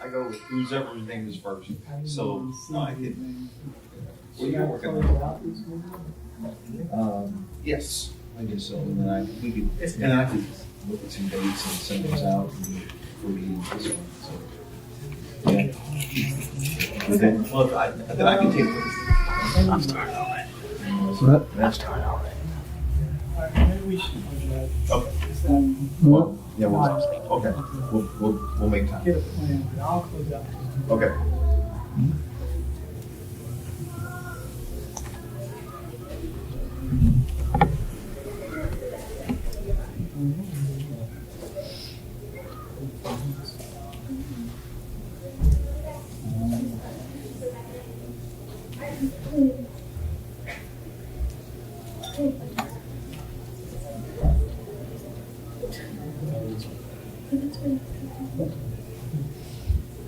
I go with whoever's name is first. So I could. Well, you're working on. Yes, I guess so. And then I could look at some dates and send those out for me this one. So yeah. Okay. Well, then I can take. I'm starting on it. What? I'm starting on it. Okay. What? Yeah. Okay. We'll make time. Get a plan, but I'll close out. Okay.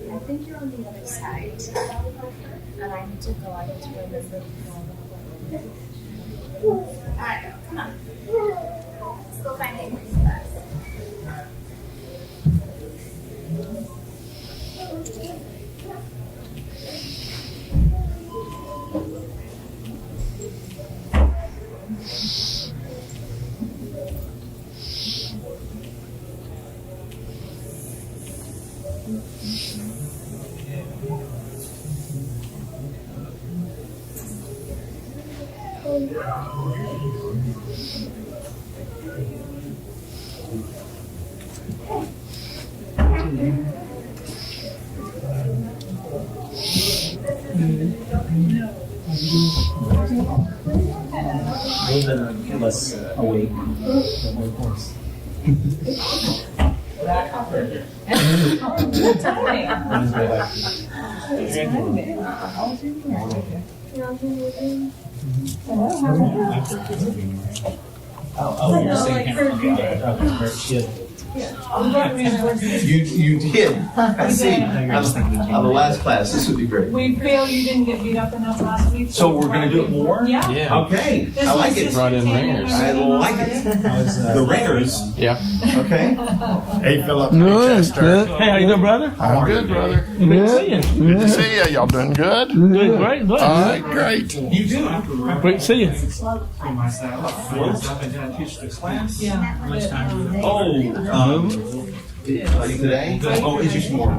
I think you're on the other side. And I need to go. I need to remember. Alright, come on. Let's go find Avery's bus. Less awake. Of course. You did. I see. On the last class, this would be great. We feel you didn't get beat up enough last week. So we're gonna do it more? Yeah. Yeah. Okay, I like it. Brought in ringers. I like it. The ringers, Yeah. okay? Hey, Philip. No, Hey, it's Chester. good. Hey, how you doing, brother? I'm good, brother. Yeah. Good to see you. Y'all doing good? Doing great. Good. All right, great. You do. Great to see you. Oh, today? Oh, it's just more. I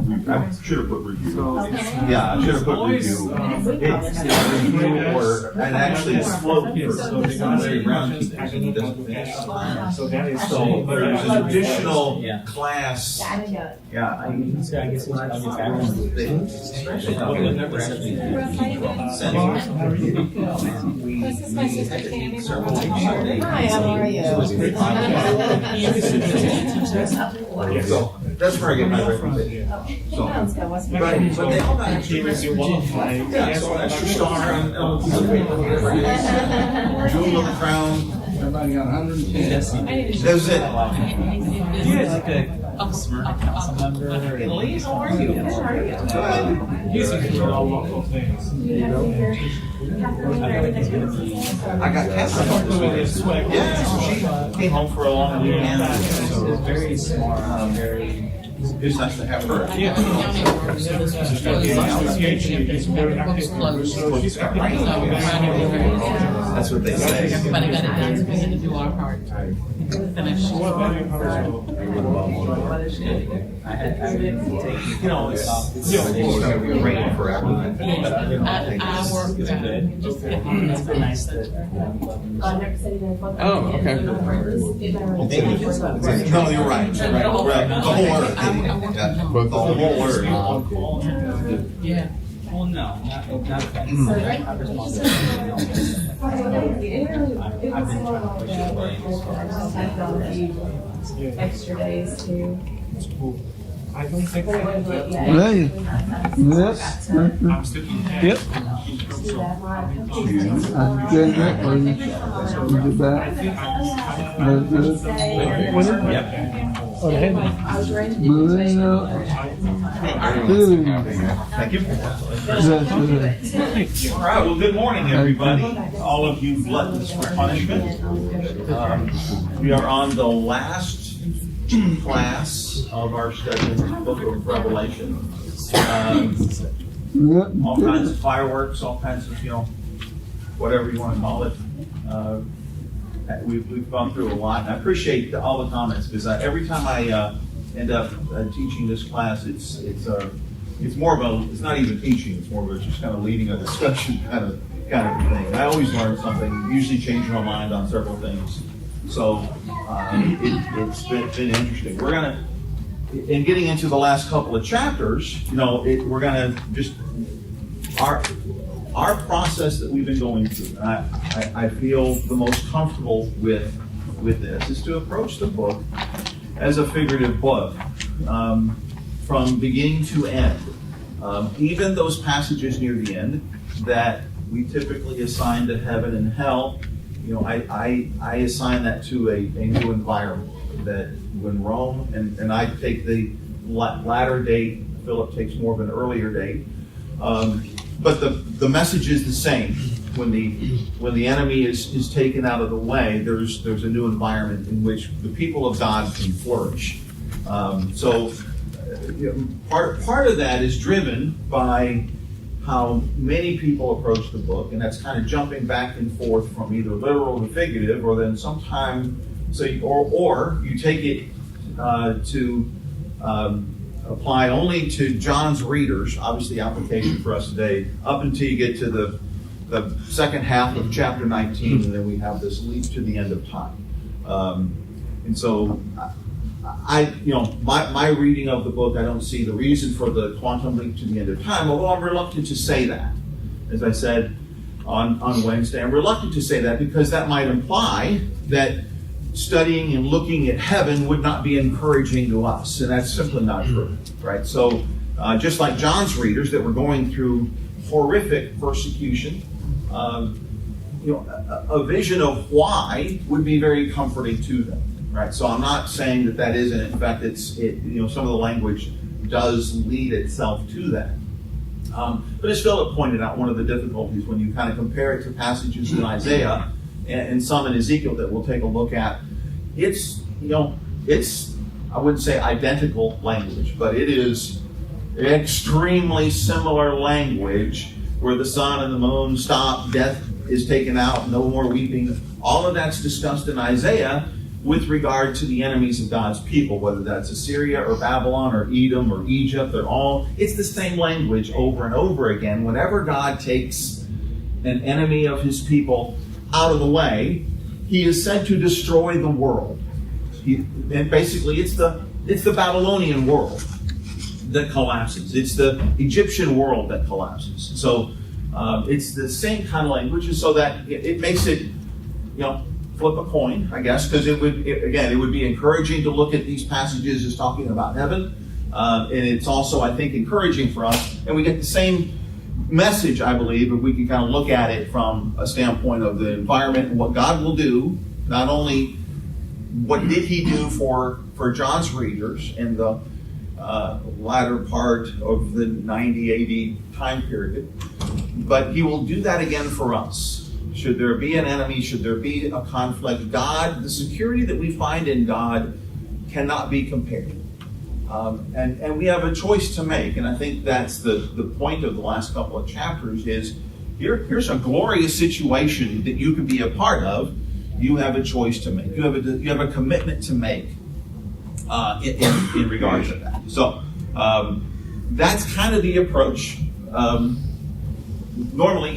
should have put review. Yeah, I should have put review. It's review or, and actually it's float first. So there's an additional class. Yeah. I guess I'll get This is my sister Tammy. Hi, how are you? So that's where I get my reputation. So, right, but they all got extra yeah, so extra star on jewel on the crown. Everybody got 110. That's it. Do you guys like a Smyrna council member? Lee, how are you? He's in control of local things. I got Catherine this weekend. Yeah, so she came home for a long weekend. So It's very smart, very. it's nice to have her. Yeah. That's what they say. Everybody got it done, so we had to do our part. Finish. I had to take, You know, it's gonna be raining forever. I work, just get on it's been nice that. Oh, okay. No, you're right. The whole earth. Yeah, the whole earth. Yeah. Well, no, not that. I've responded. I've been trying to push it away as far as. Extra days too. Hey. Yep. Yep. I'm good. You get back. That's good. Yep. or the head. Moving up. Good. Thank you. That's good. All right, well, good morning, everybody. All of you gluttons for punishment. We are on the last class of our study in the book of Revelation. Yep. All kinds of fireworks, all kinds of, whatever you want to call it. We've gone through a lot, and I appreciate all the comments, because every time I end up teaching this class, it's more of it's not even teaching, it's more of just kind of leading a discussion kind of thing. I always learn something, usually change my mind on several things. So it's been interesting. We're gonna, in getting into the last couple of chapters, we're gonna just our process that we've been going through. And I feel the most comfortable with this is to approach the book as a figurative book, from beginning to end. Even those passages near the end that we typically assign to heaven and hell, I assign that to a new environment. That when Rome, and I take the latter date, Philip takes more of an earlier date, but the message is the same. When the enemy is taken out of the way, there's a new environment in which the people of God can flourish. So part of that is driven by how many people approach the book, and that's kind of jumping back and forth from either literal to figurative, or then sometime or you take it to apply only to John's readers. Obviously, application for us today, up until you get to the second half of chapter 19, and then we have this leap to the end of time. And so, my reading of the book, I don't see the reason for the quantum leap to the end of time, although I'm reluctant to say that. As I said on Wednesday, I'm reluctant to say that because that might imply that studying and looking at heaven would not be encouraging to us, and that's simply not true, right? So, just like John's readers that were going through horrific persecution, a vision of why would be very comforting to them, right? So I'm not saying that isn't. In fact, some of the language does lead itself to that. But as Philip pointed out, one of the difficulties when you kind of compare it to passages in Isaiah and some in Ezekiel that we'll take a look at, it's I wouldn't say identical language, but it is extremely similar language where the sun and the moon stop, death is taken out, no more weeping. All of that's discussed in Isaiah with regard to the enemies of God's people, whether that's Assyria or Babylon or Edom or Egypt. It's the same language over and over again. Whenever God takes an enemy of his people out of the way, he is said to destroy the world. And basically it's the Babylonian world that collapses. It's the Egyptian world that collapses. So it's the same kind of language, and so that it makes it, flip a coin, I guess, because it would be encouraging to look at these passages as talking about heaven, and it's also, I think, encouraging for us, and we get the same message, I believe, if we can kind of look at it from a standpoint of the environment and what God will do, not only what did he do for John's readers in the latter part of the 90 AD time period, but he will do that again for us. Should there be an enemy, should there be a conflict, God, the security that we find in God cannot be compared. And we have a choice to make, and I think that's the point of the last couple of chapters is, here's a glorious situation that you can be a part of. You have a choice to make. You have a commitment to make in regards to that. So that's kind of the approach. Normally,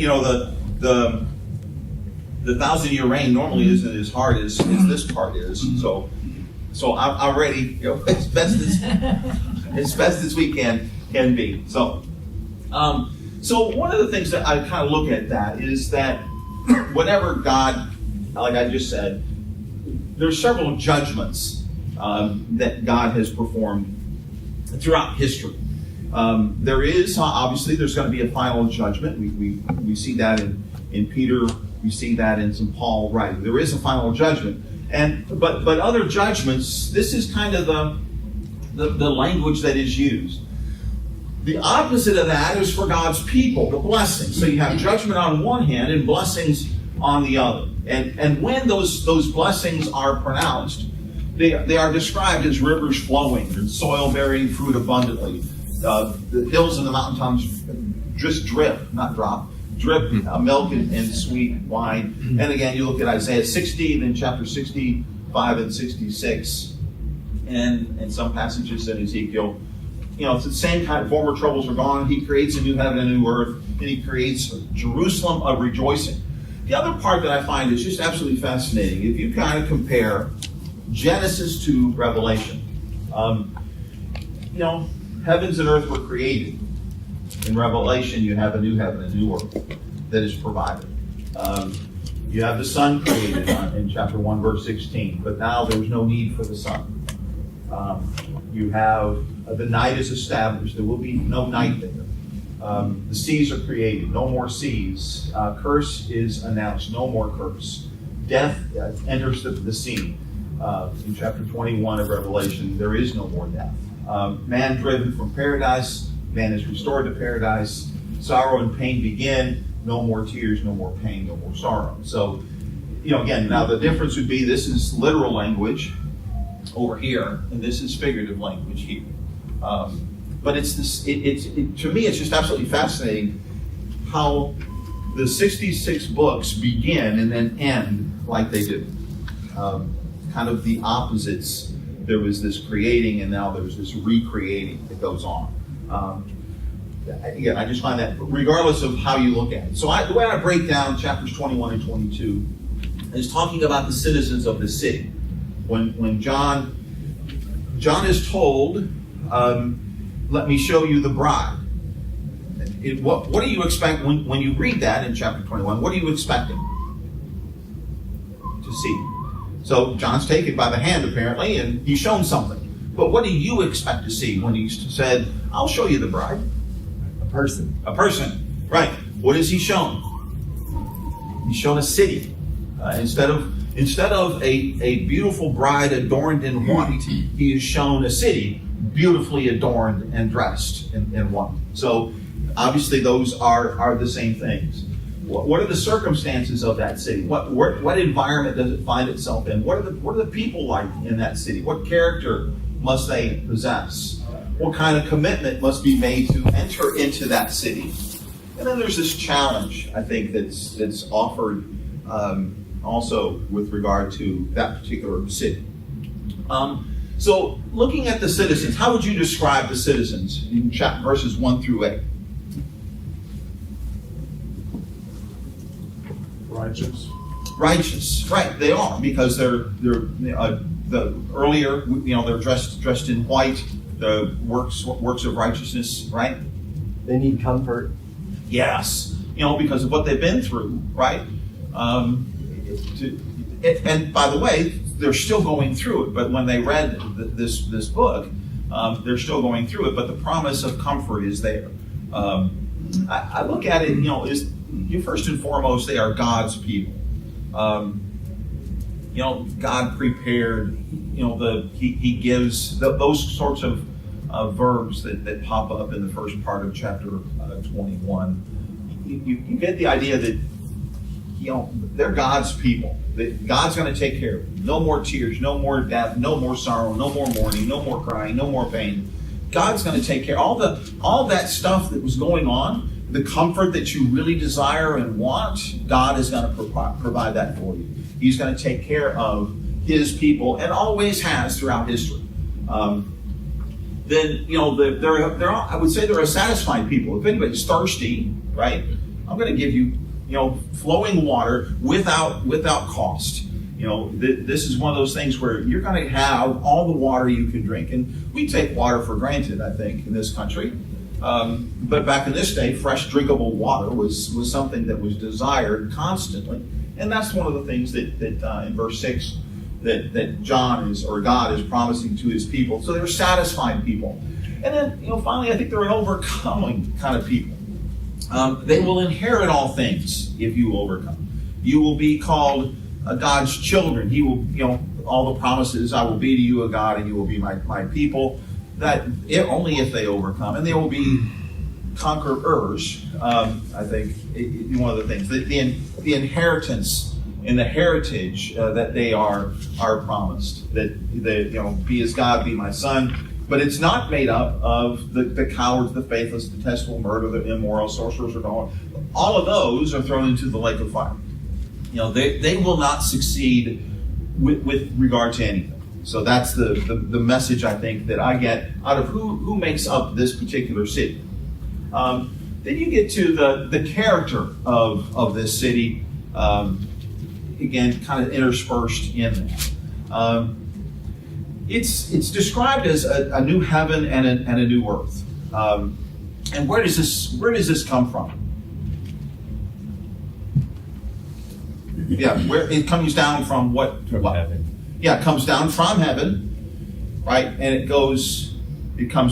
the 1,000-year reign normally isn't as hard as this part is. So I'm ready, as best as we can be. So one of the things that I kind of look at that is that whenever God, like I just said, there's several judgments that God has performed throughout history. There is obviously there's going to be a final judgment. We see that in Peter. We see that in St. Paul writing. There is a final judgment, But other judgments, this is kind of the language that is used. The opposite of that is for God's people, the blessings. So you have judgment on one hand and blessings on the other. And when those blessings are pronounced, they are described as rivers flowing and soil bearing fruit abundantly. The hills and the mountaintops just drip, not drop, drip milk and sweet wine. And again, you look at Isaiah 60, then chapter 65 and 66, and some passages in Ezekiel. It's the same kind of former troubles are gone. He creates a new heaven and a new earth, and he creates Jerusalem of rejoicing. The other part that I find is just absolutely fascinating. If you kind of compare Genesis to Revelation, heavens and earth were created. In Revelation, you have a new heaven and a new earth that is provided. You have the sun created in chapter 1, verse 16, but now there's no need for the sun. You have the night is established. There will be no night there. The seas are created. No more seas. Curse is announced. No more curse. Death enters the scene. In chapter 21 of Revelation, there is no more death. Man driven from paradise. Man is restored to paradise. Sorrow and pain begin. No more tears, no more pain, no more sorrow. So, again, now the difference would be this is literal language over here, and this is figurative language here. But it's this. To me, it's just absolutely fascinating how the 66 books begin and then end like they do. Kind of the opposites. There was this creating, and now there's this recreating that goes on. Again, I just find that regardless of how you look at it. So the way I break down chapters 21 and 22 is talking about the citizens of the city. When John is told, let me show you the bride. What do you expect when you read that in chapter 21? What are you expecting to see? So John's taken by the hand apparently, and he's shown something. But what do you expect to see when he said, I'll show you the bride? A person, right. What is he shown? He's shown a city. Instead of a beautiful bride adorned in white, he is shown a city beautifully adorned and dressed in white. So obviously those are the same things. What are the circumstances of that city? What environment does it find itself in? What are the people like in that city? What character must they possess? What kind of commitment must be made to enter into that city? And then there's this challenge, I think, that's offered also with regard to that particular city. So looking at the citizens, how would you describe the citizens in verses 1 through 8? Righteous, right? They are, because they're the earlier, they're dressed in white. The works of righteousness, right? They need comfort. Yes, because of what they've been through, right? And by the way, they're still going through it. But when they read this book, they're still going through it. But the promise of comfort is there. I look at it, is first and foremost, they are God's people. God prepared. He gives those sorts of verbs that pop up in the first part of chapter 21. You get the idea that they're God's people. That God's going to take care of them. No more tears, no more death, no more sorrow, no more mourning, no more crying, no more pain. God's going to take care of all that stuff that was going on. The comfort that you really desire and want, God is going to provide that for you. He's going to take care of His people, and always has throughout history. Then I would say they're a satisfied people. If anybody's thirsty, right, I'm going to give you flowing water without cost. This is one of those things where you're going to have all the water you can drink, and we take water for granted, I think, in this country. But back in this day, fresh drinkable water was something that was desired constantly, and that's one of the things that in verse 6 that God is promising to His people. So they're satisfied people, and then finally, I think they're an overcoming kind of people. They will inherit all things if you overcome. You will be called God's children. He will, all the promises, I will be to you a God and you will be my people. That only if they overcome, and they will be conquerors. I think one of the things, the inheritance and the heritage that they are promised. That be as God, be my son. But it's not made up of the cowards, the faithless, the detestable, murder, the immoral, sorcerers, or all of those are thrown into the lake of fire. They will not succeed with regard to anything. So that's the message I think that I get out of who makes up this particular city. Then you get to the character of this city, again, kind of interspersed in that. It's described as a new heaven and a new earth. And where does this come from? Yeah, where it comes down from what? From heaven. Yeah, it comes down from heaven, right? And it comes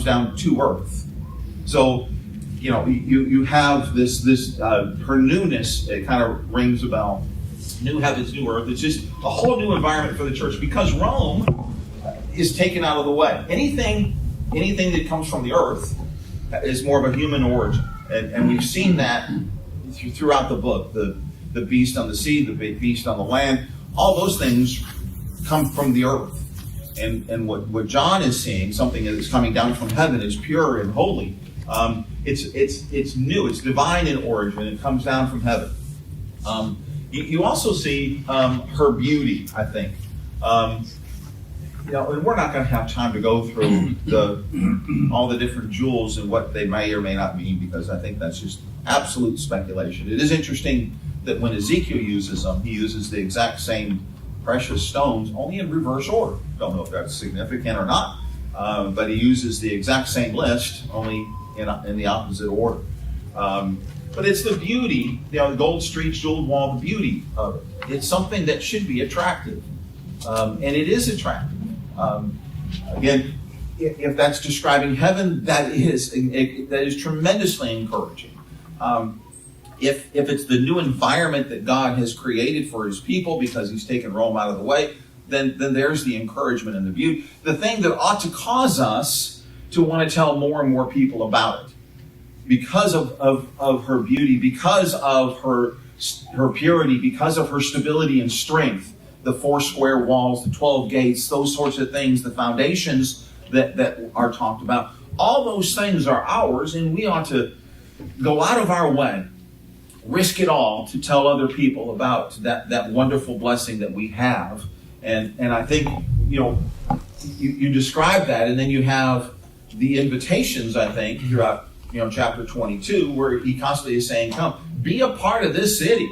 down to earth. So, you have this her newness. It kind of rings a bell. New heavens, new earth. It's just a whole new environment for the church because Rome is taken out of the way. Anything that comes from the earth is more of a human origin, and we've seen that throughout the book. The beast on the sea, the beast on the land, all those things come from the earth. And what John is seeing, something that is coming down from heaven, is pure and holy. It's new, it's divine in origin. It comes down from heaven. You also see her beauty, I think. And we're not going to have time to go through all the different jewels and what they may or may not mean, because I think that's just absolute speculation. It is interesting that when Ezekiel uses them, he uses the exact same precious stones, only in reverse order. Don't know if that's significant or not, but he uses the exact same list, only in the opposite order. But it's the beauty, the gold streets, jeweled wall, the beauty of it. It's something that should be attractive, and it is attractive. Again, if that's describing heaven, that is tremendously encouraging. If it's the new environment that God has created for his people because he's taken Rome out of the way, then there's the encouragement and the beauty. The thing that ought to cause us to want to tell more and more people about it. Because of her beauty, because of her purity, because of her stability and strength, the 4 square walls, the 12 gates, those sorts of things, the foundations that are talked about, all those things are ours, and we ought to go out of our way, risk it all to tell other people about that wonderful blessing that we have. And I think, you describe that, and then you have the invitations, I think, throughout, chapter 22, where he constantly is saying, come, be a part of this city,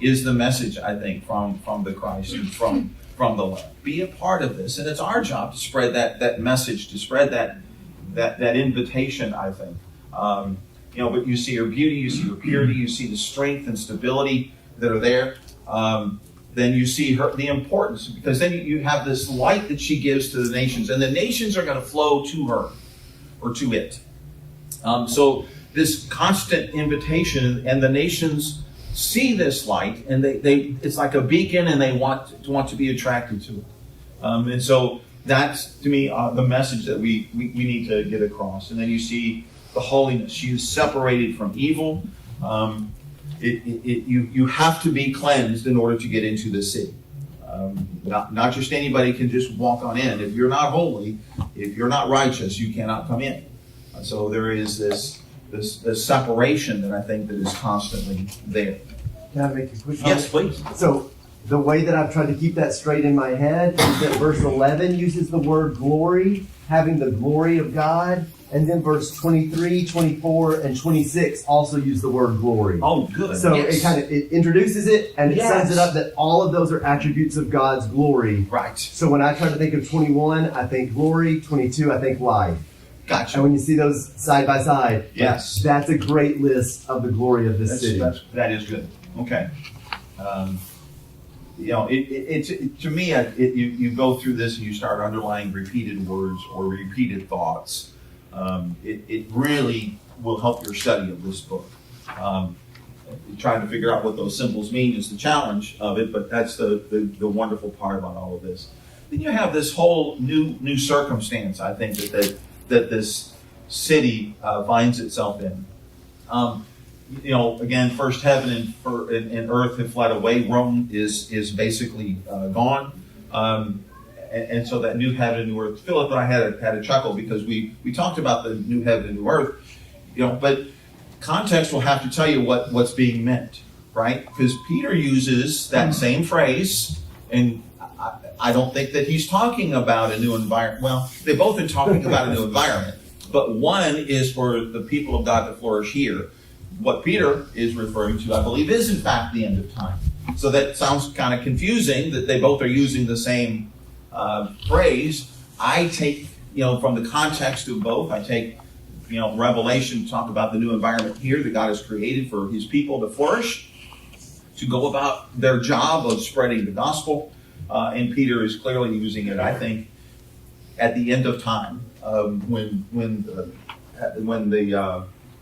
is the message, I think, from the Christ and from the Lamb. Be a part of this. And it's our job to spread that message, to spread that invitation, I think. But you see her beauty, you see her purity, you see the strength and stability that are there. Then you see the importance, because then you have this light that she gives to the nations, and the nations are going to flow to her, or to it. So this constant invitation, and the nations see this light, and it's like a beacon, and they want to be attracted to it. And so that's, to me, the message that we need to get across. And then you see the holiness. She is separated from evil. You have to be cleansed in order to get into the city. Not just anybody can just walk on in. If you're not holy, if you're not righteous, you cannot come in. So there is this separation that I think that is constantly there. Can I make a quick comment? Yes, please. So the way that I've tried to keep that straight in my head is that verse 11 uses the word glory, having the glory of God. And then verse 23, 24, and 26 also use the word glory. Oh, good. So yes. it introduces it, and it Yes. sums it up that all of those are attributes of God's glory. Right. So when I try to think of 21, I think glory. 22, I think life. Gotcha. And when you see those side by side, Yes. that's a great list of the glory of this city. That is good. Okay. To me, you go through this and you start underlying repeated words or repeated thoughts. It really will help your study of this book. trying to figure out what those symbols mean is the challenge of it, but that's the wonderful part about all of this. Then you have this whole new circumstance, I think, that this city finds itself in. Again, first heaven and earth have fled away. Rome is basically gone. And so that new heaven and new earth. Philip and I had a chuckle because we talked about the new heaven and new earth, but context will have to tell you what's being meant, right? Because Peter uses that same phrase, and I don't think that he's talking about a new environment. Well, they both are talking about a new environment, but one is for the people of God to flourish here. What Peter is referring to, I believe, is in fact the end of time. So that sounds kind of confusing that they both are using the same phrase. I take, from the context of both, I take, Revelation to talk about the new environment here that God has created for his people to flourish, to go about their job of spreading the gospel. And Peter is clearly using it, I think, at the end of time, when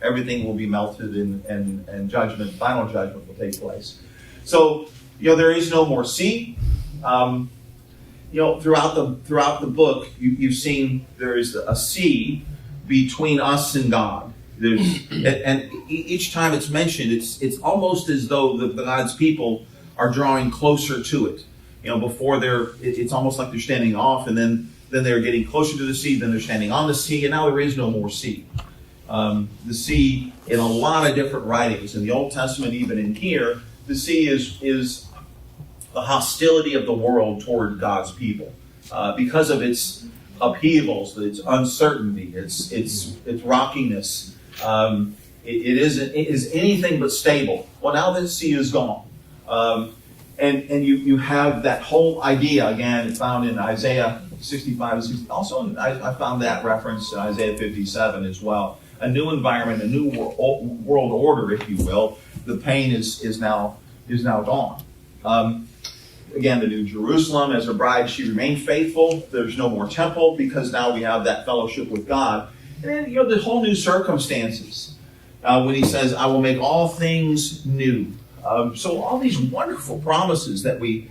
everything will be melted and judgment, final judgment will take place. So, there is no more sea. Throughout the book, you've seen there is a sea between us and God. And each time it's mentioned, it's almost as though the God's people are drawing closer to it. Before it's almost like they're standing off, and then they're getting closer to the sea, then they're standing on the sea, and now there is no more sea. The sea, in a lot of different writings, in the Old Testament, even in here, the sea is the hostility of the world toward God's people because of its upheavals, its uncertainty, its rockiness. It is anything but stable. Well, now the sea is gone. And you have that whole idea, again, found in Isaiah 65 and 60. Also, I found that reference in Isaiah 57 as well. A new environment, a new world order, if you will. The pain is now gone. Again, the New Jerusalem, as a bride, she remained faithful. There's no more temple because now we have that fellowship with God. And then, the whole new circumstances. When he says, I will make all things new. So all these wonderful promises that we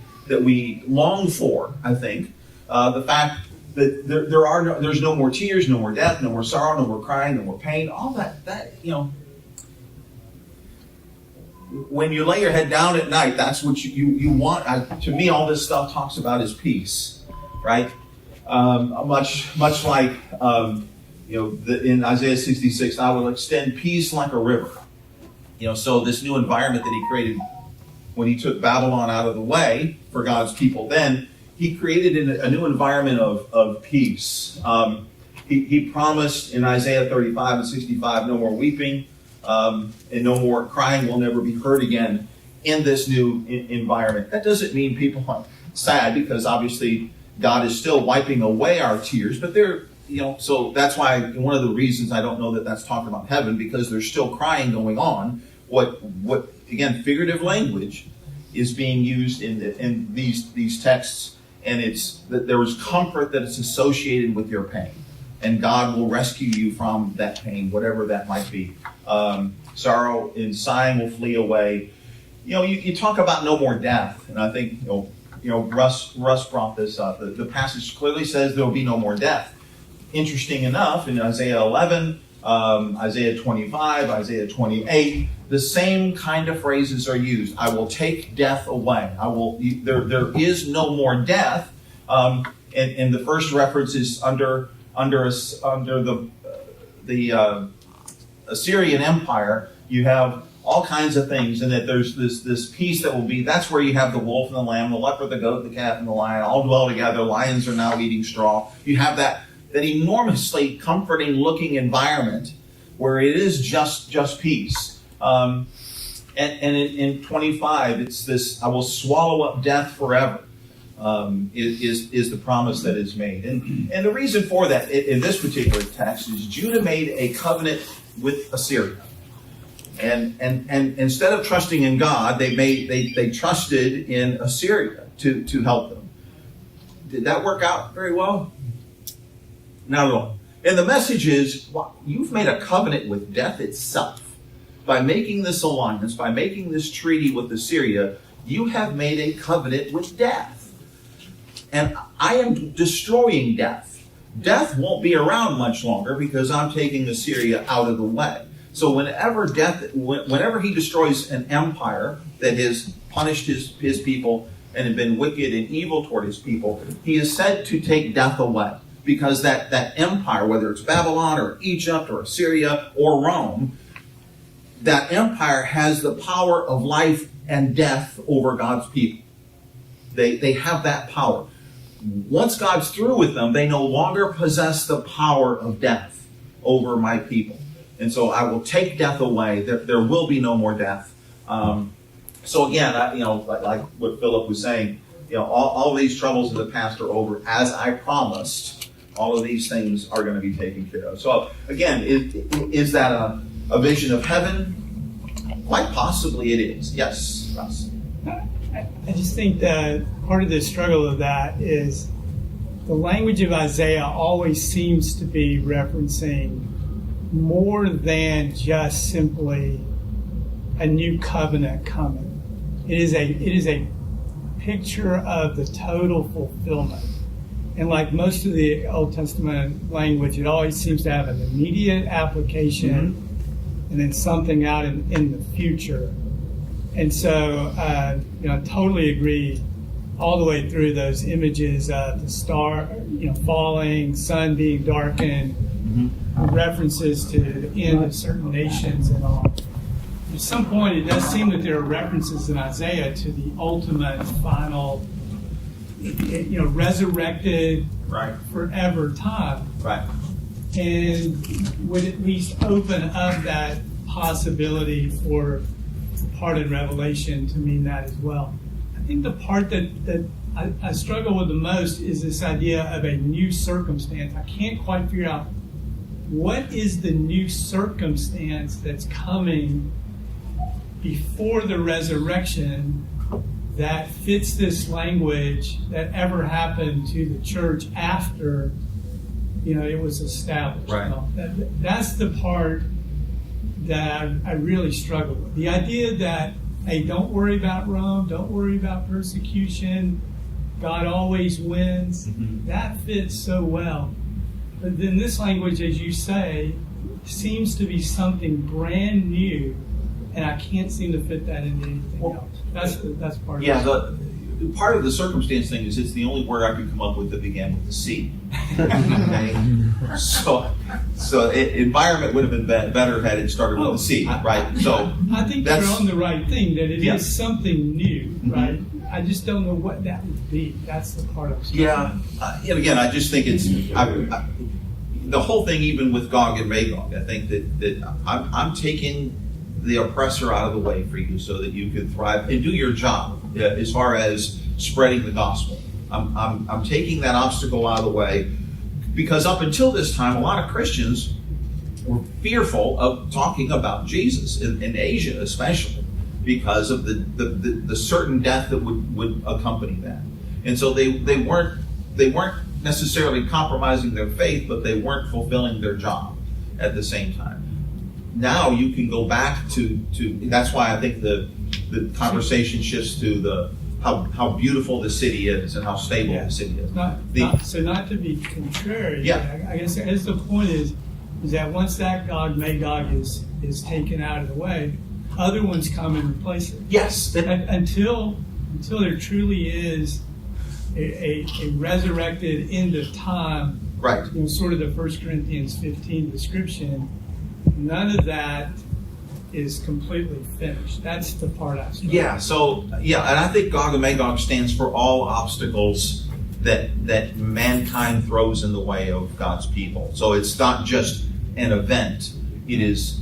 long for, I think. The fact that there's no more tears, no more death, no more sorrow, no more crying, no more pain. All that when you lay your head down at night, that's what you want. To me, all this stuff talks about is peace, right? Much like in Isaiah 66, I will extend peace like a river. So this new environment that he created when he took Babylon out of the way for God's people, then he created a new environment of peace. He promised in Isaiah 35 and 65, no more weeping and no more crying will never be heard again in this new environment. That doesn't mean people are sad, because obviously God is still wiping away our tears, but so that's why one of the reasons I don't know that that's talking about heaven, because there's still crying going on. What again, figurative language is being used in these texts, and it's that there is comfort that is associated with your pain, and God will rescue you from that pain, whatever that might be. Sorrow and sighing will flee away. You talk about no more death, and I think Russ brought this up. The passage clearly says there will be no more death. Interesting enough, in Isaiah 11, Isaiah 25, Isaiah 28, the same kind of phrases are used. I will take death away. There is no more death. And the first reference is under the Assyrian Empire. You have all kinds of things, and that there's this peace that will be. That's where you have the wolf and the lamb, the leopard, the goat, the calf, and the lion all dwell together. Lions are now eating straw. You have that enormously comforting looking environment where it is just peace. And in 25, it's this, I will swallow up death forever, is the promise that is made. And the reason for that in this particular text is Judah made a covenant with Assyria. And instead of trusting in God, they trusted in Assyria to help them. Did that work out very well? Not at all. And the message is, you've made a covenant with death itself. by making this alliance, by making this treaty with Assyria, you have made a covenant with death. And I am destroying death. Death won't be around much longer because I'm taking Assyria out of the way. So whenever he destroys an empire that has punished his people and have been wicked and evil toward his people, he is said to take death away. Because that empire, whether it's Babylon or Egypt or Assyria or Rome, that empire has the power of life and death over God's people. They have that power. Once God's through with them, they no longer possess the power of death over my people. And so I will take death away. There will be no more death. So again, like what Philip was saying, all these troubles in the past are over. As I promised, all of these things are going to be taken care of. So again, is that a vision of heaven? Quite possibly it is. Yes, Russ. I just think that part of the struggle of that is the language of Isaiah always seems to be referencing more than just simply a new covenant coming. It is a picture of the total fulfillment. And like most of the Old Testament language, it always seems to have an immediate application and then something out in the future. And so, I totally agree all the way through those images of the star, falling, sun being darkened, references to the end of certain nations and all. At some point, it does seem that there are references in Isaiah to the ultimate, final, resurrected, right, forever time. Right. And would at least open up that possibility for part in Revelation to mean that as well. I think the part that I struggle with the most is this idea of a new circumstance. I can't quite figure out what is the new circumstance that's coming before the resurrection that fits this language that ever happened to the church after it was established. Right. That's the part that I really struggle with. The idea that, hey, don't worry about Rome, don't worry about persecution, God always wins, that fits so well. But then this language, as you say, seems to be something brand new, and I can't seem to fit that into anything else. That's part of it. Yeah, part of the circumstance thing is it's the only word I could come up with that began with the C. Okay? So environment would have been better had it started with the C, right? So I think you're on the right thing, that it is something new, right? I just don't know what that would be. That's the part of it. Yeah. And again, I just think it's the whole thing, even with Gog and Magog. I think that I'm taking the oppressor out of the way for you so that you can thrive and do your job as far as spreading the gospel. I'm taking that obstacle out of the way because up until this time, a lot of Christians were fearful of talking about Jesus in Asia, especially because of the certain death that would accompany that. And so they weren't necessarily compromising their faith, but they weren't fulfilling their job at the same time. Now you can go back to that's why I think the conversation shifts to how beautiful the city is and how stable the city is. Not to be contrary, I guess the point is that once that Gog Magog is taken out of the way, other ones come and replace it. Yes. Until there truly is a resurrected end of time, right? Sort of the 1 Corinthians 15 description. None of that is completely finished. That's the part I struggle. Yeah. So and I think Gog and Magog stands for all obstacles that mankind throws in the way of God's people. So it's not just an event; it is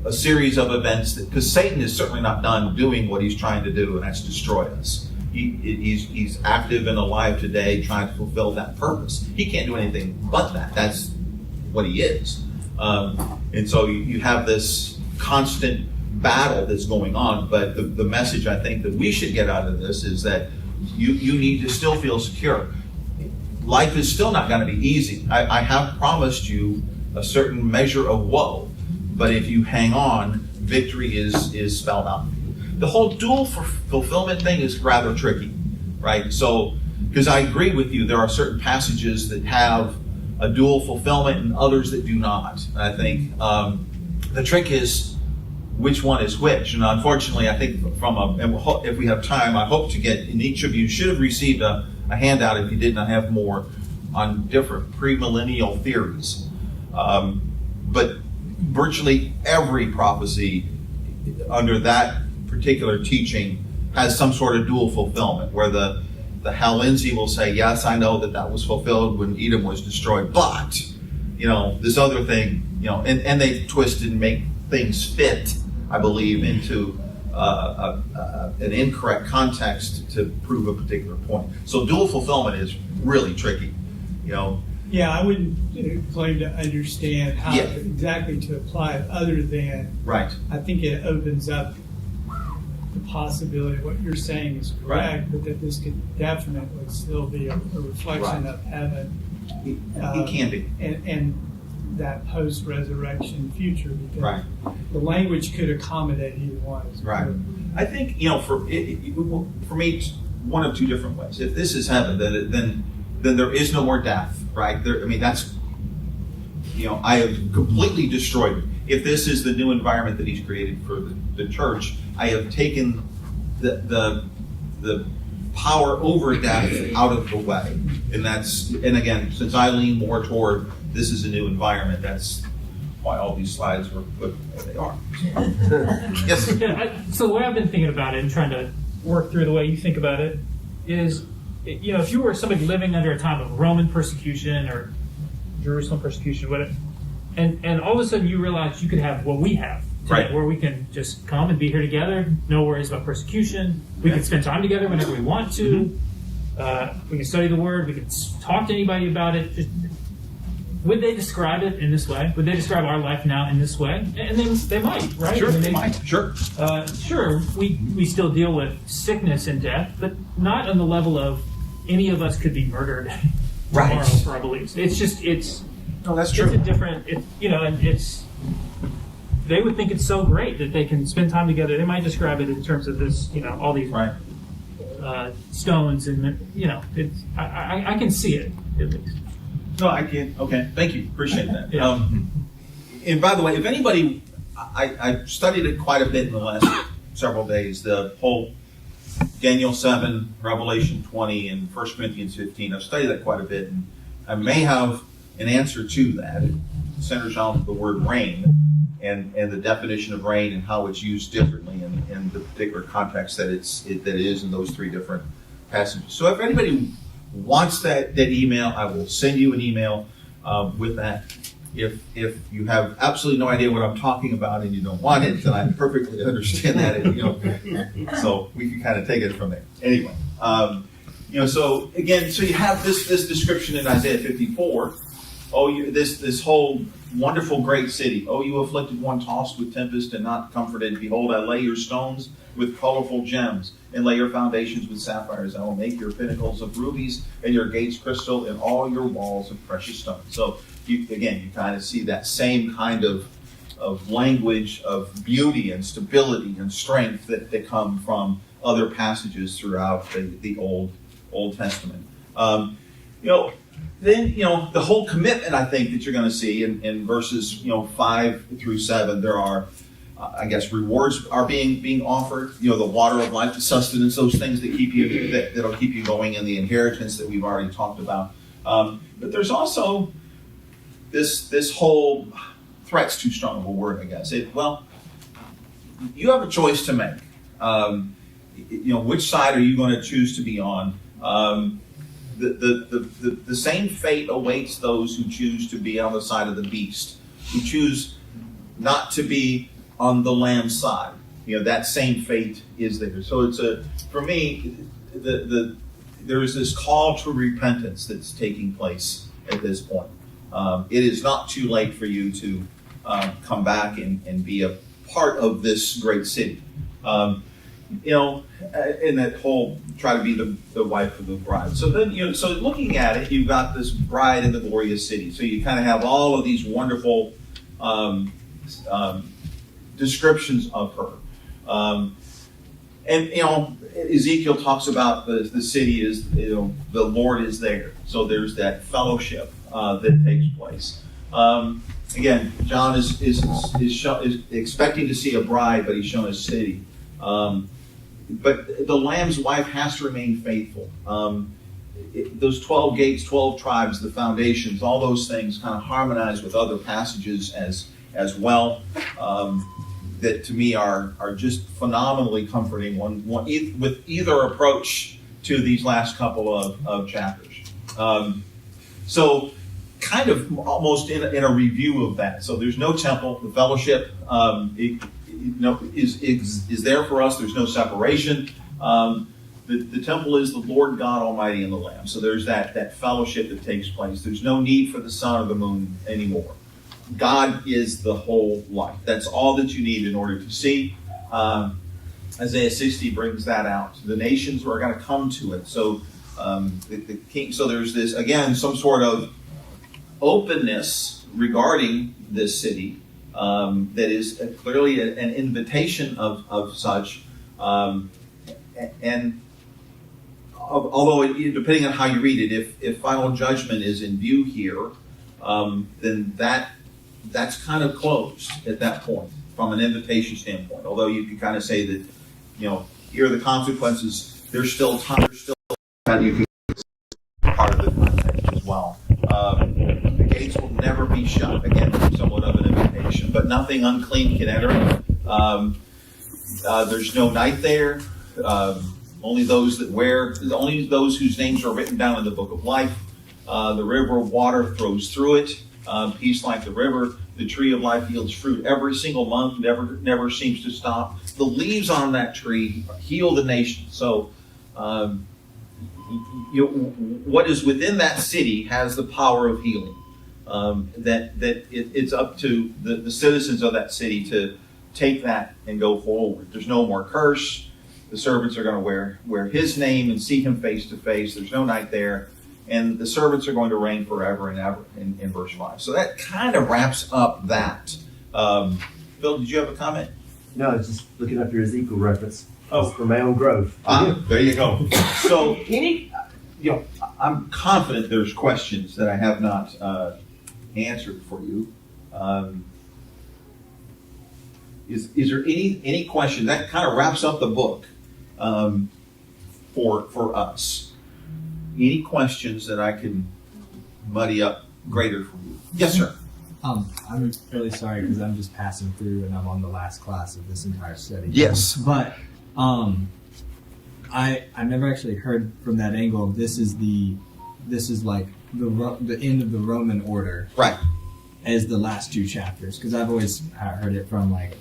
a series of events because Satan is certainly not done doing what he's trying to do, and that's destroy us. He's active and alive today, trying to fulfill that purpose. He can't do anything but that. That's what he is. And so you have this constant battle that's going on. But the message I think that we should get out of this is that you need to still feel secure. Life is still not going to be easy. I have promised you a certain measure of woe. But if you hang on, victory is spelled out. The whole dual fulfillment thing is rather tricky, right? So, because I agree with you, there are certain passages that have a dual fulfillment and others that do not. And I think the trick is which one is which. And unfortunately, I think if we have time, I hope to get, and each of you should have received a handout if you did not have more on different premillennial theories. But virtually every prophecy under that particular teaching has some sort of dual fulfillment, where the Hallinzi will say, yes, I know that was fulfilled when Edom was destroyed, but, this other thing, and they twist and make things fit, I believe, into an incorrect context to prove a particular point. So dual fulfillment is really tricky, Yeah, I wouldn't claim to understand how exactly to apply it, other than Right. I think it opens up the possibility what you're saying is correct, but that this could definitely still be a reflection of heaven. It can be. And that post-resurrection future, because Right. the language could accommodate either one. Right. I think, for me, it's one of two different ways. If this is heaven, then there is no more death, right? That's, I have completely destroyed it. If this is the new environment that he's created for the church, I have taken the power over death out of the way. And again, since I lean more toward this is a new environment, that's why all these slides were put where they are. Yes? So the way I've been thinking about it and trying to work through the way you think about it is, if you were somebody living under a time of Roman persecution or Jerusalem persecution, whatever, and all of a sudden you realize you could have what we have today, Right. where we can just come and be here together, no worries about persecution. We can spend time together whenever we want to. We can study the Word. We can talk to anybody about it. Would they describe it in this way? Would they describe our life now in this way? And they might, right? Sure, they might. Sure. Sure, we still deal with sickness and death, but not on the level of any of us could be murdered tomorrow for our beliefs. It's that's true. It's a different, they would think it's so great that they can spend time together. They might describe it in terms of this, all these stones, and I can see it at least. No, I can't. Okay, thank you. Appreciate that. Yeah. And by the way, if anybody, I studied it quite a bit in the last several days, the whole Daniel 7, Revelation 20, and 1 Corinthians 15. I've studied that quite a bit, and I may have an answer to that. It centers on the word rain and the definition of rain and how it's used differently in the particular context that it is in those three different passages. So if anybody wants that email, I will send you an email with that. If you have absolutely no idea what I'm talking about and you don't want it, then I perfectly understand that. So we can kind of take it from there. Anyway, so again, so you have this description in Isaiah 54. This whole wonderful great city. Oh, you afflicted one, tossed with tempest and not comforted. Behold, I lay your stones with colorful gems and lay your foundations with sapphires. I will make your pinnacles of rubies and your gates crystal and all your walls of precious stones. So you kind of see that same kind of language of beauty and stability and strength that come from other passages throughout the Old Testament. Then the whole commitment, I think, that you're going to see in verses 5 through 7, there are rewards are being offered. The water of life, the sustenance, those things that keep you that'll keep you going, and the inheritance that we've already talked about. But there's also this whole threat's too strong of a word, I guess. You have a choice to make. Which side are you going to choose to be on? The same fate awaits those who choose to be on the side of the beast, who choose not to be on the Lamb's side. That same fate is there. So for me, there is this call to repentance that's taking place at this point. It is not too late for you to come back and be a part of this great city. In that whole try to be the wife of the bride. So then, so looking at it, you've got this bride in the glorious city. So you kind of have all of these wonderful descriptions of her. And Ezekiel talks about the city is, the Lord is there. So there's that fellowship that takes place. Again, John is expecting to see a bride, but he's shown a city. But the Lamb's wife has to remain faithful. Those 12 gates, 12 tribes, the foundations, all those things kind of harmonize with other passages as well. That to me are just phenomenally comforting with either approach to these last couple of chapters. So kind of almost in a review of that. So there's no temple. The fellowship is there for us. There's no separation. The temple is the Lord God Almighty and the Lamb. So there's that fellowship that takes place. There's no need for the sun or the moon anymore. God is the whole life. That's all that you need in order to see. Isaiah 60 brings that out. The nations are going to come to it. So the king. So there's this again, some sort of openness regarding this city that is clearly an invitation of such. And although depending on how you read it, if final judgment is in view here, then that's kind of closed at that point from an invitation standpoint. Although you can kind of say that, here are the consequences. There's still time. There's still time. You can part of the context as well. The gates will never be shut. Again, somewhat of an invitation, but nothing unclean can enter it. There's no night there. Only those whose names are written down in the book of life. The river of water flows through it. Peace like the river. The tree of life yields fruit every single month. Never seems to stop. The leaves on that tree heal the nation. So, what is within that city has the power of healing. It's up to the citizens of that city to take that and go forward. There's no more curse. The servants are going to wear his name and see him face to face. There's no night there. And the servants are going to reign forever and ever in verse 5. So that kind of wraps up that. Phil, did you have a comment? No, I was just looking up your Ezekiel reference. Oh. For my own growth. There you go. So I'm confident there's questions that I have not answered for you. Is there any question that kind of wraps up the book for us? Any questions that I can muddy up greater for you? Yes, sir. I'm really sorry because I'm just passing through and I'm on the last class of this entire study. Yes. But I never actually heard from that angle. This is like the end of the Roman order. Right. As the last two chapters, because I've always heard it from like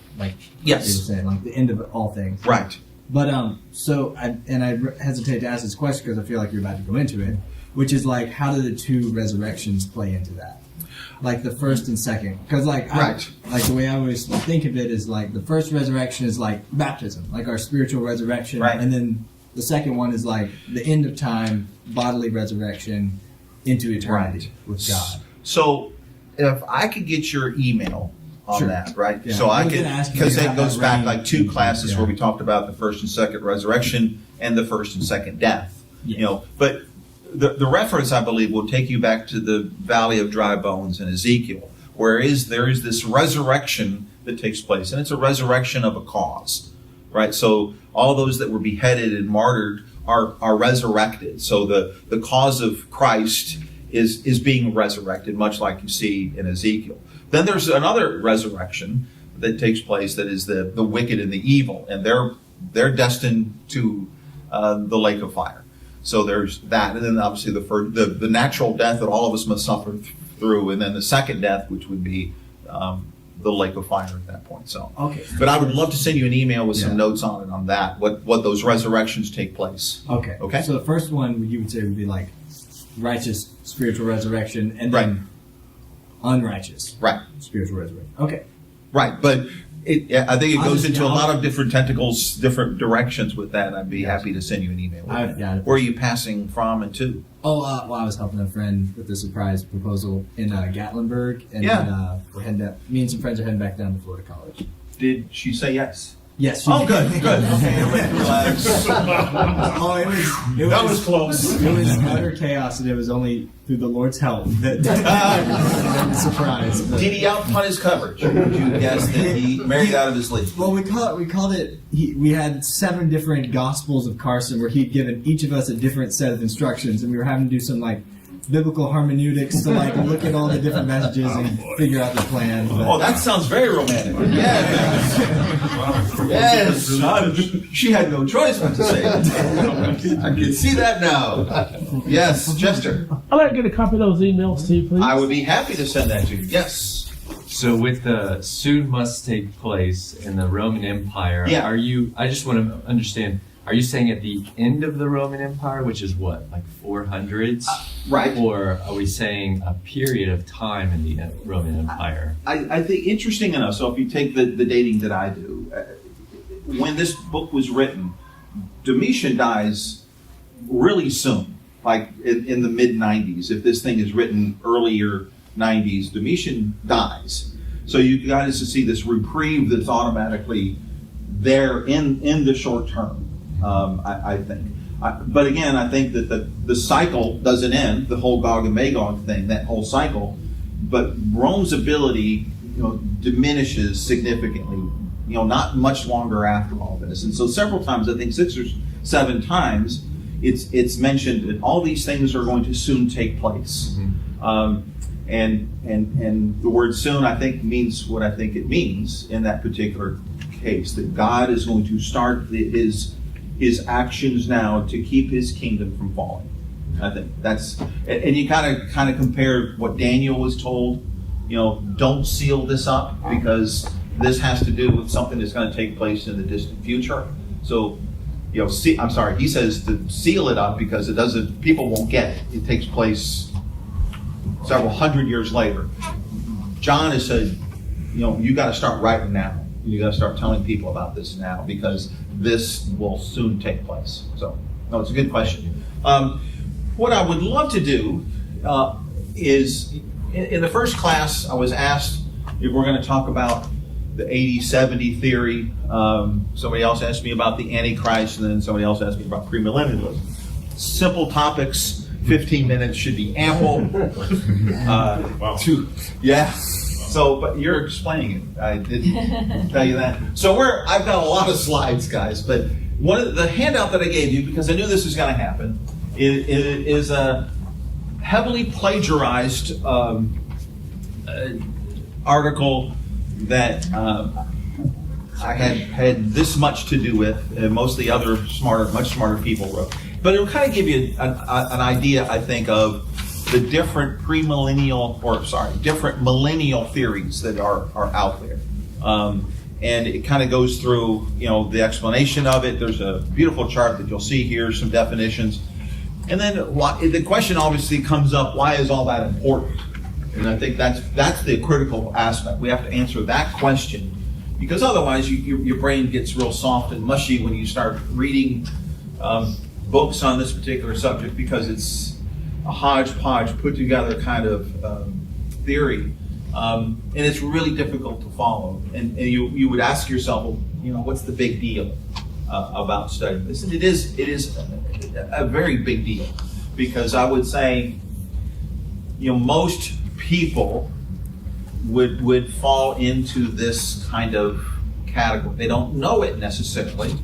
yes, you were saying, like the end of all things. Right. But so I hesitate to ask this question because I feel like you're about to go into it, which is like, how do the two resurrections play into that? Like the first and second, because like the way I always think of it is like the first resurrection is like baptism, like our spiritual resurrection, right. And then the second one is like the end of time, bodily resurrection into eternity with God. So if I could get your email on that, right? Yeah. So I could, because it goes back like two classes where we talked about the first and second resurrection and the first and second death. Yeah. But the reference, I believe, will take you back to the Valley of Dry Bones in Ezekiel, where there is this resurrection that takes place, and it's a resurrection of a cause, right? So all those that were beheaded and martyred are resurrected. So the cause of Christ is being resurrected, much like you see in Ezekiel. Then there's another resurrection that takes place that is the wicked and the evil, and they're destined to the lake of fire. So there's that, and then obviously the natural death that all of us must suffer through, and then the second death, which would be the lake of fire at that point. So, okay. But I would love to send you an email with some notes on it on that, what those resurrections take place. Okay. Okay. So the first one you would say would be like righteous spiritual resurrection, and then unrighteous spiritual resurrection. Okay. Right, but I think it goes into a lot of different tentacles, different directions with that. I'd be happy to send you an email with that. Where are you passing from and to? Oh, well, I was helping a friend with a surprise proposal in Gatlinburg, and then we're heading up, me and some friends are heading back down to Florida College. Did she say yes? Yes. Oh, good. Okay, relax. Oh, it was That was close. It was utter chaos, and it was only through the Lord's help that surprise. But- Did he outpunt his coverage? Or would you guess that he married out of his league? Well, we called it. We had 7 different Gospels of Carson, where he'd given each of us a different set of instructions, and we were having to do some like biblical hermeneutics to like look at all the different messages and figure out the plan. But, Oh, that sounds very romantic. Yes. Yes. She had no choice but to say it. I can see that now. Yes, Chester. I'd like to get a copy of those emails to you, please. I would be happy to send that to you. Yes. So with the soon must take place in the Roman Empire, Yeah. I just want to understand, are you saying at the end of the Roman Empire, which is what, like 400s? Right. Or are we saying a period of time in the Roman Empire? I think interesting enough, so if you take the dating that I do, when this book was written, Domitian dies really soon, like in the mid-90s. If this thing is written earlier 90s, Domitian dies. So you got to see this reprieve that's automatically there in the short term, I think. But again, I think that the cycle doesn't end, the whole Gog and Magog thing, that whole cycle. But Rome's ability, diminishes significantly, not much longer after all this. And so several times, I think 6 or 7 times, it's mentioned that all these things are going to soon take place. And the word soon, I think, means what I think it means in that particular case, that God is going to start his actions now to keep his kingdom from falling. I think that's, and you kind of compare what Daniel was told, don't seal this up because this has to do with something that's going to take place in the distant future. So, he says to seal it up because people won't get it. It takes place several hundred years later. John has said, you got to start writing now. You got to start telling people about this now because this will soon take place. So, no, it's a good question. What I would love to do is, in the first class, I was asked if we're going to talk about the 80-70 theory. Somebody else asked me about the Antichrist, and then somebody else asked me about premillennialism. Simple topics, 15 minutes should be ample. Wow. Yeah. So, but you're explaining it. I didn't tell you that. So I've got a lot of slides, guys, but one of the handout that I gave you, because I knew this was going to happen, is a heavily plagiarized article that I had this much to do with, and most of the other much smarter people wrote. But it'll kind of give you an idea, I think, of the different different millennial theories that are out there. And it kind of goes through, the explanation of it. There's a beautiful chart that you'll see here, some definitions. And then the question obviously comes up, why is all that important? And I think that's the critical aspect. We have to answer that question, because otherwise your brain gets real soft and mushy when you start reading books on this particular subject, because it's a hodgepodge put together kind of theory, and it's really difficult to follow. And you would ask yourself, what's the big deal about studying this? And it is a very big deal, because I would say, most people would fall into this kind of category. They don't know it necessarily,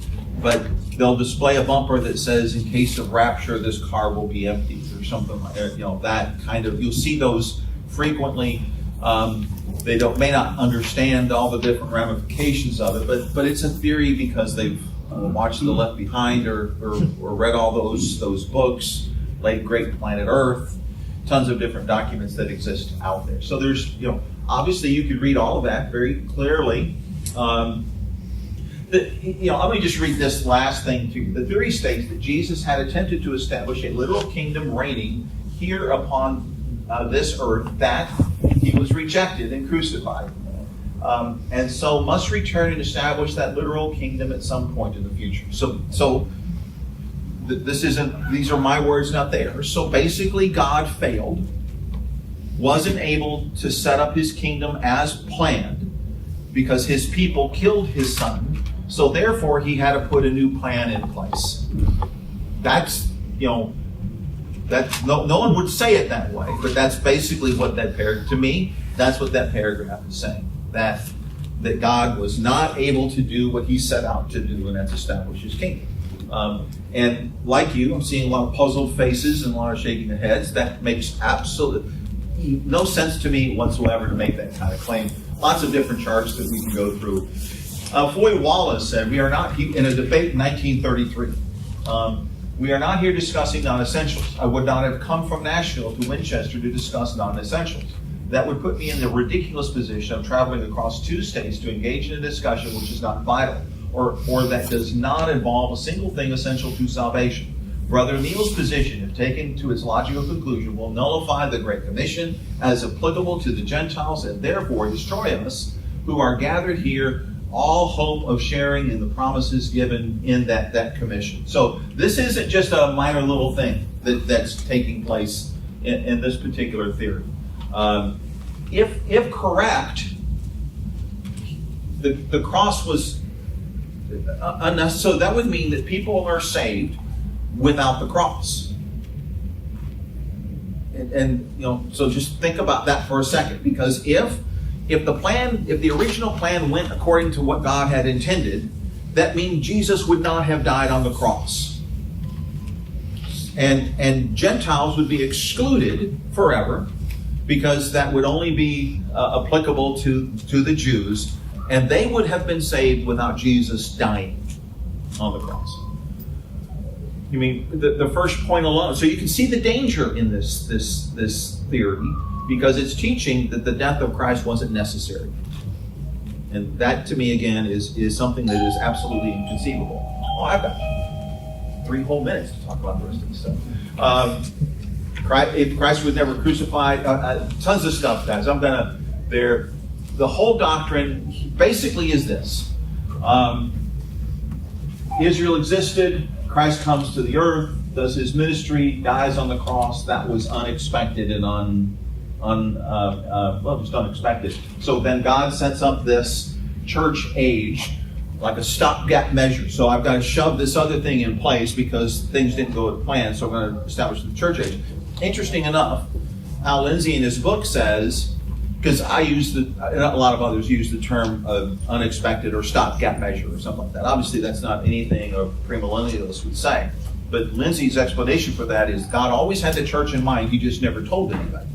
but they'll display a bumper that says, "In case of rapture, this car will be empty," or something like that. That kind of, you'll see those frequently. They may not understand all the different ramifications of it, but it's a theory because they've watched The Left Behind or read all those books, Late Great Planet Earth, tons of different documents that exist out there. So there's, obviously you could read all of that very clearly. Let me just read this last thing to you. The theory states that Jesus had attempted to establish a literal kingdom reigning here upon this earth, that he was rejected and crucified. And so must return and establish that literal kingdom at some point in the future. So these are my words, not theirs. So basically God failed, wasn't able to set up his kingdom as planned, because his people killed his son. So therefore, he had to put a new plan in place. That's, that no one would say it that way, but that's basically what that to me, that's what that paragraph is saying. That God was not able to do what he set out to do, and that's establish his kingdom. And like you, I'm seeing a lot of puzzled faces and a lot of shaking their heads. That makes absolutely no sense to me whatsoever to make that kind of claim. Lots of different charts that we can go through. Floyd Wallace said, we are not, in a debate in 1933, we are not here discussing non-essentials. I would not have come from Nashville to Winchester to discuss non-essentials. That would put me in the ridiculous position of traveling across 2 states to engage in a discussion which is not vital, or that does not involve a single thing essential to salvation. Brother Neal's position, if taken to its logical conclusion, will nullify the Great Commission as applicable to the Gentiles and therefore destroy us who are gathered here all hope of sharing in the promises given in that commission. So this isn't just a minor little thing that's taking place in this particular theory. If correct, the cross was unnecessary. So that would mean that people are saved without the cross. And so just think about that for a second, because if the original plan went according to what God had intended, that means Jesus would not have died on the cross. And Gentiles would be excluded forever, because that would only be applicable to the Jews, and they would have been saved without Jesus dying on the cross. You mean the first point alone? So you can see the danger in this theory, because it's teaching that the death of Christ wasn't necessary. And that, to me, again, is something that is absolutely inconceivable. Oh, I've got 3 whole minutes to talk about the rest of this stuff. If Christ was never crucified, tons of stuff, guys. The whole doctrine basically is this. Israel existed, Christ comes to the earth, does his ministry, dies on the cross. That was unexpected and just unexpected. So then God sets up this church age like a stopgap measure. So I've got to shove this other thing in place because things didn't go as planned, so I'm going to establish the church age. Interesting enough, Al Lindsay in his book says, because I use a lot of others use the term of unexpected or stopgap measure or something like that. Obviously, that's not anything a premillennialist would say. But Lindsay's explanation for that is God always had the church in mind. He just never told anybody.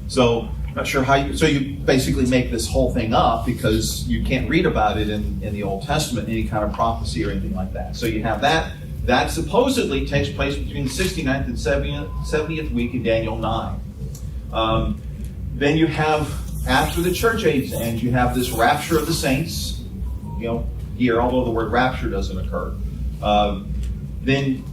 So I'm not sure how so you basically make this whole thing up because you can't read about it in the Old Testament, any kind of prophecy or anything like that. So you have that. That supposedly takes place between the 69th and 70th week in Daniel 9. Then you have, after the church age ends, you have this rapture of the saints. Here, although the word rapture doesn't occur. Then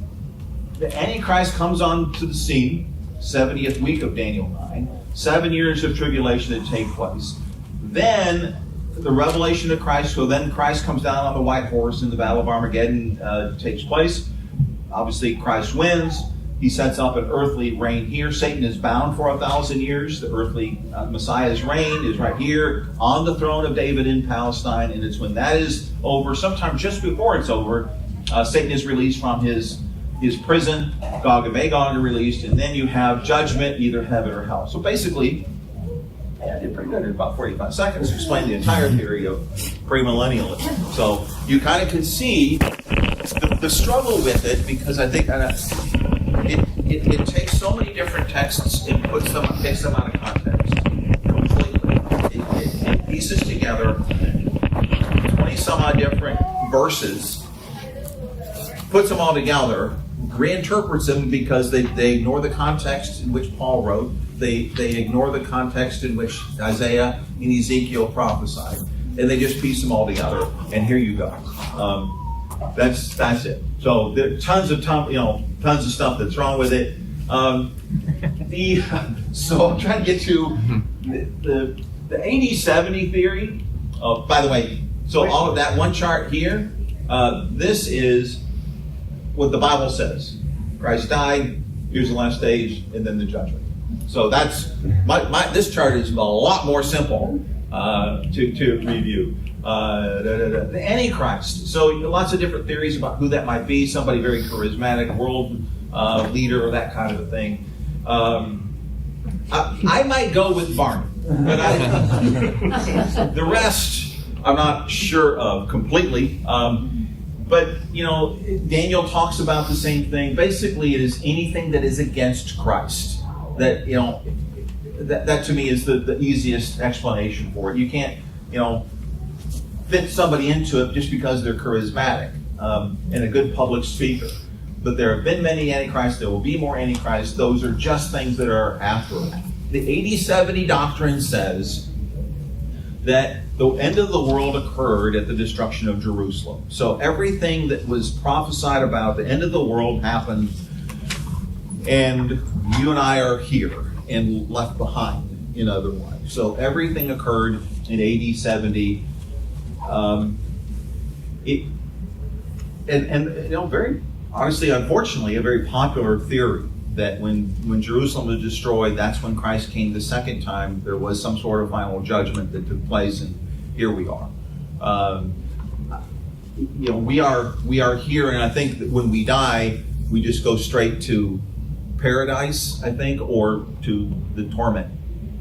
the Antichrist comes onto the scene, 70th week of Daniel 9. 7 years of tribulation that take place. Then the revelation of Christ, so then Christ comes down on the white horse and the Battle of Armageddon takes place. Obviously, Christ wins. He sets up an earthly reign here. Satan is bound for 1,000 years. The earthly Messiah's reign is right here on the throne of David in Palestine. And it's when that is over, sometime just before it's over, Satan is released from his prison. Gog and Magog are released. And then you have judgment, either heaven or hell. So basically, I did pretty good in about 45 seconds to explain the entire theory of premillennialism. So you kind of can see the struggle with it, because I think it takes so many different texts and takes them out of context completely. It pieces together 20 some odd different verses, puts them all together, reinterprets them because they ignore the context in which Paul wrote. They ignore the context in which Isaiah and Ezekiel prophesied, and they just piece them all together. And here you go. That's it. So there's tons of stuff that's wrong with it. So I'm trying to get to the AD 70 theory. Oh, by the way, so all of that one chart here, this is what the Bible says. Christ died. Here's the last stage, and then the judgment. So that's this chart is a lot more simple to review. The Antichrist. So lots of different theories about who that might be. Somebody very charismatic, world leader, or that kind of a thing. I might go with Barney, but the rest I'm not sure of completely. But Daniel talks about the same thing. Basically, it is anything that is against Christ. That that to me is the easiest explanation for it. You can't fit somebody into it just because they're charismatic and a good public speaker. But there have been many antichrists. There will be more antichrists. Those are just things that are after that. The 80-70 doctrine says that the end of the world occurred at the destruction of Jerusalem. So everything that was prophesied about the end of the world happened, and you and I are here and left behind, in other words. So everything occurred in AD 70. Very honestly, unfortunately, a very popular theory that when Jerusalem was destroyed, that's when Christ came the second time. There was some sort of final judgment that took place, and here we are. We are here, and I think that when we die, we just go straight to paradise, I think, or to the torment.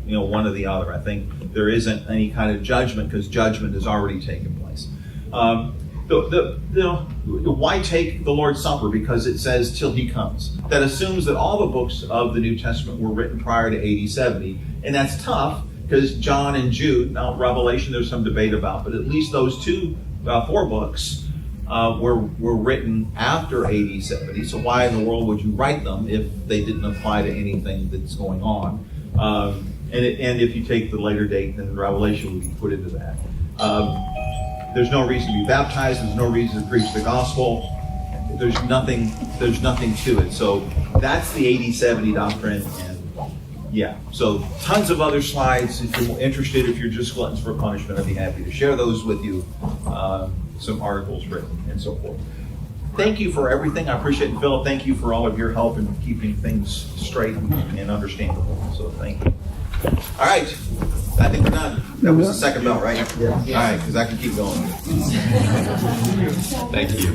One or the other. I think there isn't any kind of judgment because judgment has already taken place. Why take the Lord's Supper? Because it says till he comes. That assumes that all the books of the New Testament were written prior to AD 70. And that's tough because John and Jude, now Revelation there's some debate about, but at least those four books were written after AD 70. So why in the world would you write them if they didn't apply to anything that's going on? And if you take the later date, then Revelation would be put into that. There's no reason to be baptized. There's no reason to preach the gospel. There's nothing to it. So that's the 80-70 doctrine. And so tons of other slides. If you're interested, if you're just gluttons for punishment, I'd be happy to share those with you. Some articles written and so forth. Thank you for everything. I appreciate it, Philip. Thank you for all of your help in keeping things straight and understandable. So thank you. All right. I think we're done. That was the second bell, right? Yeah. All right, because I can keep going. Thank you.